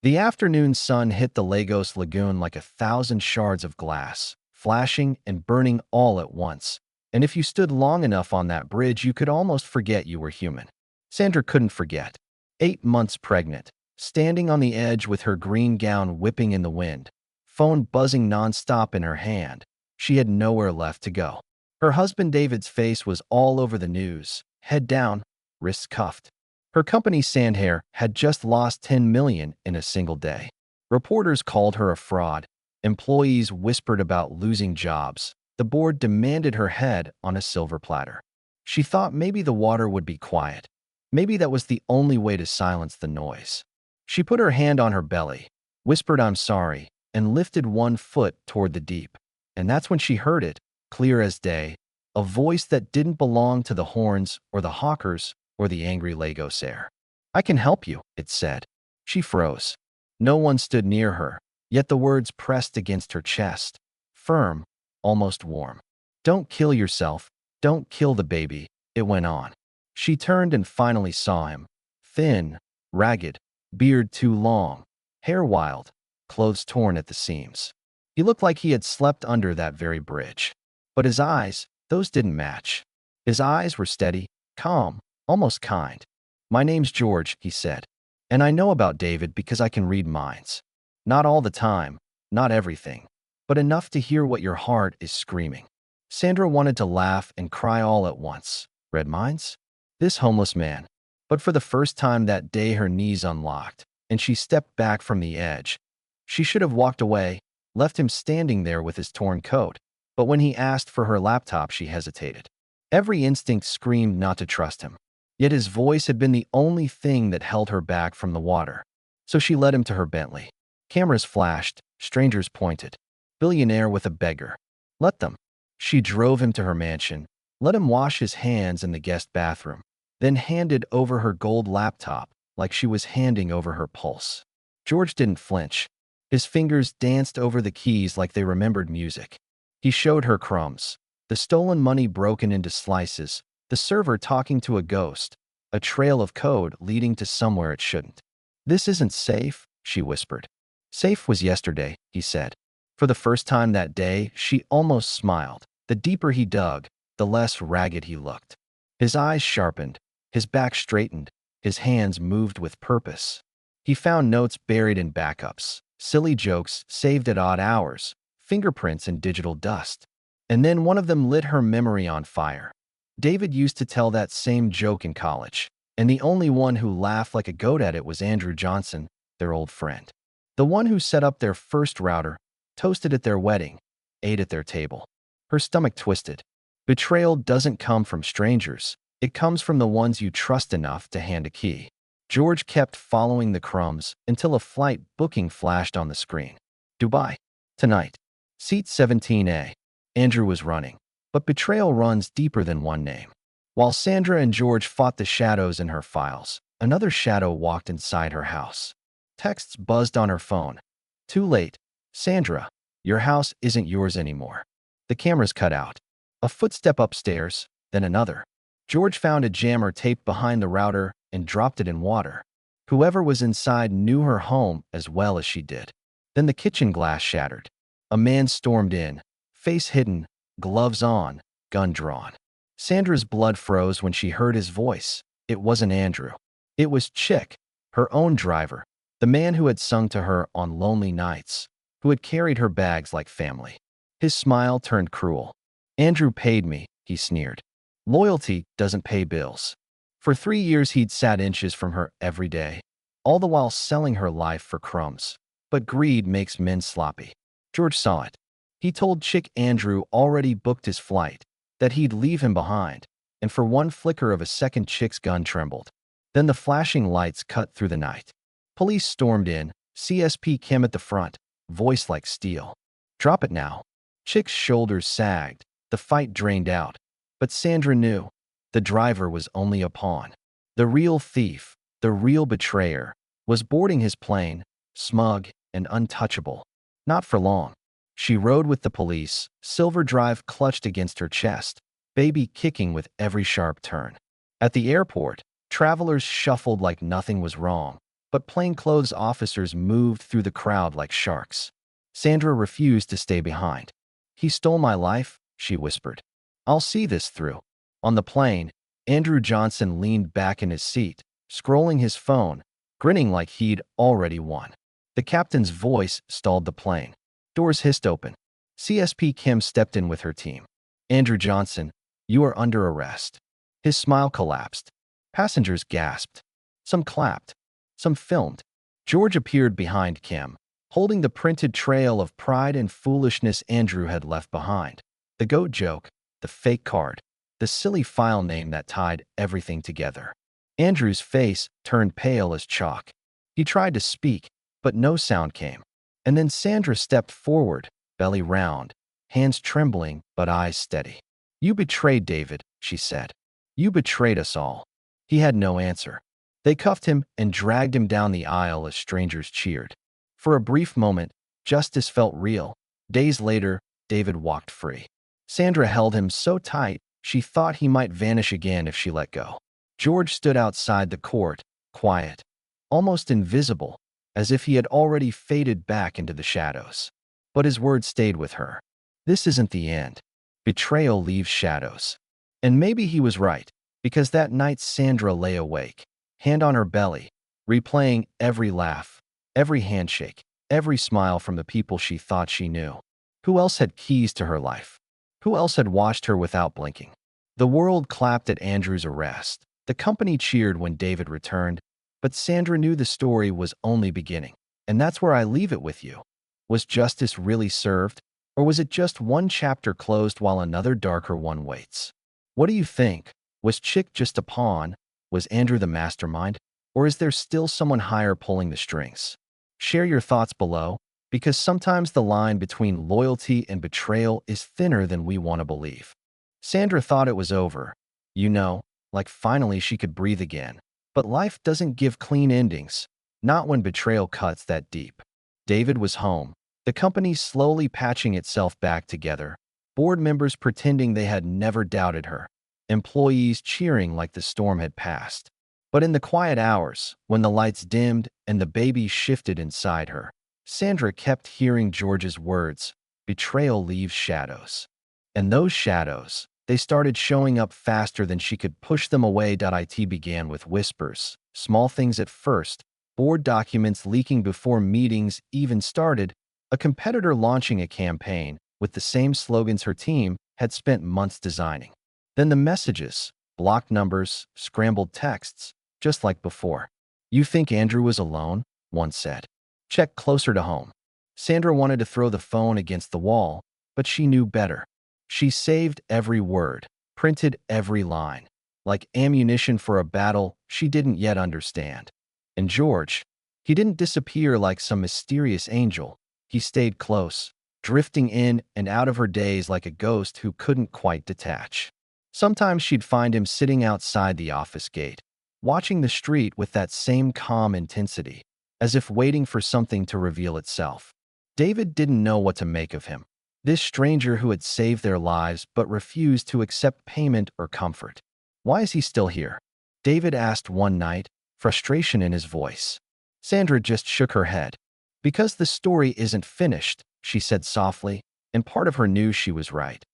The afternoon sun hit the Lagos lagoon like 1,000 shards of glass, flashing and burning all at once. And if you stood long enough on that bridge, you could almost forget you were human. Sandra couldn't forget. 8 months pregnant, standing on the edge with her green gown whipping in the wind, phone buzzing nonstop in her hand. She had nowhere left to go. Her husband David's face was all over the news, head down, wrists cuffed. Her company Sandhair had just lost 10 million in a single day. Reporters called her a fraud. Employees whispered about losing jobs. The board demanded her head on a silver platter. She thought maybe the water would be quiet. Maybe that was the only way to silence the noise. She put her hand on her belly, whispered "I'm sorry," and lifted one foot toward the deep. And that's when she heard it, clear as day, a voice that didn't belong to the horns or the hawkers or the angry Lagos air. "I can help you," it said. She froze. No one stood near her, yet the words pressed against her chest, firm, almost warm. "Don't kill yourself. Don't kill the baby," it went on. She turned and finally saw him. Thin, ragged, beard too long, hair wild, clothes torn at the seams. He looked like he had slept under that very bridge. But his eyes, those didn't match. His eyes were steady, calm, almost kind. "My name's George," he said. "And I know about David because I can read minds. Not all the time, not everything, but enough to hear what your heart is screaming." Sandra wanted to laugh and cry all at once. Read minds? This homeless man. But for the first time that day, her knees unlocked, and she stepped back from the edge. She should have walked away, left him standing there with his torn coat. But when he asked for her laptop, she hesitated. Every instinct screamed not to trust him. Yet his voice had been the only thing that held her back from the water. So she led him to her Bentley. Cameras flashed, strangers pointed. Billionaire with a beggar. Let them. She drove him to her mansion, let him wash his hands in the guest bathroom, then handed over her gold laptop like she was handing over her pulse. George didn't flinch. His fingers danced over the keys like they remembered music. He showed her crumbs, the stolen money broken into slices, the server talking to a ghost, a trail of code leading to somewhere it shouldn't. "This isn't safe," she whispered. "Safe was yesterday," he said. For the first time that day, she almost smiled. The deeper he dug, the less ragged he looked. His eyes sharpened, his back straightened, his hands moved with purpose. He found notes buried in backups, silly jokes saved at odd hours, fingerprints in digital dust. And then one of them lit her memory on fire. David used to tell that same joke in college, and the only one who laughed like a goat at it was Andrew Johnson, their old friend. The one who set up their first router, toasted at their wedding, ate at their table. Her stomach twisted. Betrayal doesn't come from strangers. It comes from the ones you trust enough to hand a key. George kept following the crumbs until a flight booking flashed on the screen. Dubai. Tonight. Seat 17A. Andrew was running. But betrayal runs deeper than one name. While Sandra and George fought the shadows in her files, another shadow walked inside her house. Texts buzzed on her phone. "Too late. Sandra, your house isn't yours anymore." The cameras cut out. A footstep upstairs, then another. George found a jammer taped behind the router and dropped it in water. Whoever was inside knew her home as well as she did. Then the kitchen glass shattered. A man stormed in, face hidden, gloves on, gun drawn. Sandra's blood froze when she heard his voice. It wasn't Andrew. It was Chick, her own driver, the man who had sung to her on lonely nights, who had carried her bags like family. His smile turned cruel. "Andrew paid me," he sneered. "Loyalty doesn't pay bills." For 3 years he'd sat inches from her every day, all the while selling her life for crumbs. But greed makes men sloppy. George saw it. He told Chick Andrew already booked his flight, that he'd leave him behind, and for one flicker of a second Chick's gun trembled. Then the flashing lights cut through the night. Police stormed in, CSP Kim at the front, voice like steel. "Drop it now." Chick's shoulders sagged, the fight drained out. But Sandra knew. The driver was only a pawn. The real thief, the real betrayer, was boarding his plane, smug and untouchable. Not for long. She rode with the police, silver drive clutched against her chest, baby kicking with every sharp turn. At the airport, travelers shuffled like nothing was wrong. but plainclothes officers moved through the crowd like sharks. Sandra refused to stay behind. "He stole my life," she whispered. "I'll see this through." On the plane, Andrew Johnson leaned back in his seat, scrolling his phone, grinning like he'd already won. The captain's voice stalled the plane. Doors hissed open. CSP Kim stepped in with her team. "Andrew Johnson, you are under arrest." His smile collapsed. Passengers gasped. Some clapped. Some filmed. George appeared behind Kim, holding the printed trail of pride and foolishness Andrew had left behind. The goat joke, the fake card, the silly file name that tied everything together. Andrew's face turned pale as chalk. He tried to speak, but no sound came. And then Sandra stepped forward, belly round, hands trembling but eyes steady. "You betrayed David," she said. "You betrayed us all." He had no answer. They cuffed him and dragged him down the aisle as strangers cheered. For a brief moment, justice felt real. Days later, David walked free. Sandra held him so tight, she thought he might vanish again if she let go. George stood outside the court, quiet, almost invisible, as if he had already faded back into the shadows. But his words stayed with her. "This isn't the end. Betrayal leaves shadows." And maybe he was right, because that night Sandra lay awake, hand on her belly, replaying every laugh, every handshake, every smile from the people she thought she knew. Who else had keys to her life? Who else had watched her without blinking? The world clapped at Andrew's arrest. The company cheered when David returned, but Sandra knew the story was only beginning. And that's where I leave it with you. Was justice really served, or was it just one chapter closed while another darker one waits? What do you think? Was Chick just a pawn? Was Andrew the mastermind? Or is there still someone higher pulling the strings? Share your thoughts below, because sometimes the line between loyalty and betrayal is thinner than we want to believe. Sandra thought it was over. You know, like finally she could breathe again. But life doesn't give clean endings, not when betrayal cuts that deep. David was home, the company slowly patching itself back together, board members pretending they had never doubted her, employees cheering like the storm had passed. But in the quiet hours, when the lights dimmed and the baby shifted inside her, Sandra kept hearing George's words, "Betrayal leaves shadows." And those shadows, they started showing up faster than she could push them away. It began with whispers, small things at first, board documents leaking before meetings even started, a competitor launching a campaign with the same slogans her team had spent months designing. Then the messages, blocked numbers, scrambled texts, just like before. "You think Andrew was alone?" one said. "Check closer to home." Sandra wanted to throw the phone against the wall, but she knew better. She saved every word, printed every line, like ammunition for a battle she didn't yet understand. And George, he didn't disappear like some mysterious angel. He stayed close, drifting in and out of her days like a ghost who couldn't quite detach. Sometimes she'd find him sitting outside the office gate, watching the street with that same calm intensity, as if waiting for something to reveal itself. David didn't know what to make of him, this stranger who had saved their lives but refused to accept payment or comfort. "Why is he still here?" David asked one night, frustration in his voice. Sandra just shook her head. "Because the story isn't finished," she said softly, and part of her knew she was right.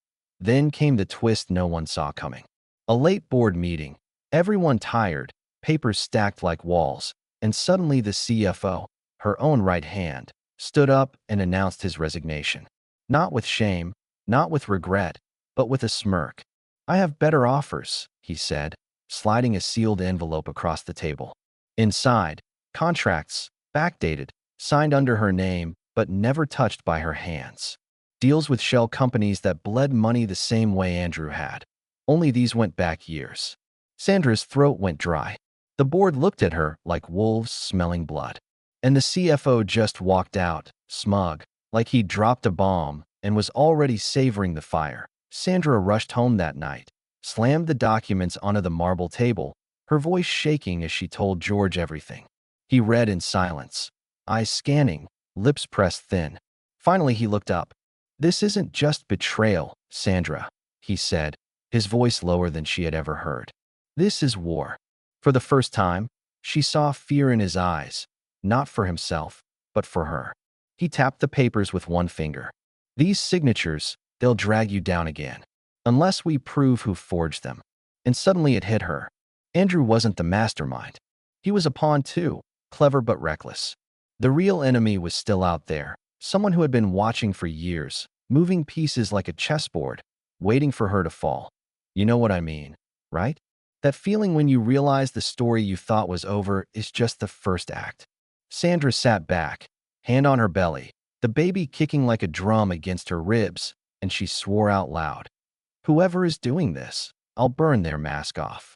Then came the twist no one saw coming. A late board meeting, everyone tired, papers stacked like walls, and suddenly the CFO, her own right hand, stood up and announced his resignation. Not with shame, not with regret, but with a smirk. "I have better offers," he said, sliding a sealed envelope across the table. Inside, contracts, backdated, signed under her name, but never touched by her hands. Deals with shell companies that bled money the same way Andrew had. Only these went back years. Sandra's throat went dry. The board looked at her like wolves smelling blood. And the CFO just walked out, smug, like he'd dropped a bomb and was already savoring the fire. Sandra rushed home that night, slammed the documents onto the marble table, her voice shaking as she told George everything. He read in silence, eyes scanning, lips pressed thin. Finally he looked up. "This isn't just betrayal, Sandra," he said, his voice lower than she had ever heard. "This is war." For the first time, She saw fear in his eyes, not for himself, but for her. He tapped the papers with one finger. These signatures, they'll drag you down again. Unless we prove who forged them. And suddenly it hit her. Andrew wasn't the mastermind. He was a pawn too, clever but reckless. The real enemy was still out there, someone who had been watching for years, moving pieces like a chessboard, waiting for her to fall. You know what I mean, right? That feeling when you realize the story you thought was over is just the first act. Sandra sat back, hand on her belly, the baby kicking like a drum against her ribs, and she swore out loud. Whoever is doing this, I'll burn their mask off.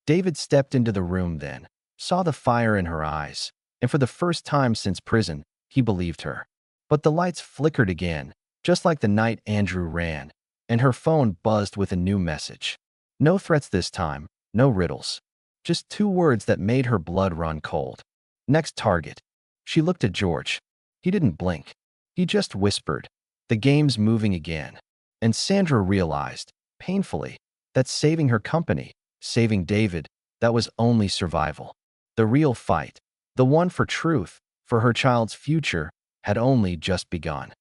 David stepped into the room then, saw the fire in her eyes, and for the first time since prison, he believed her. But the lights flickered again, just like the night Andrew ran, and her phone buzzed with a new message. No threats this time, no riddles. Just two words that made her blood run cold. Next target. She looked at George. He didn't blink. He just whispered, "The game's moving again." And Sandra realized, painfully, that saving her company, saving David, that was only survival. The real fight, the one for truth, for her child's future, had only just begun.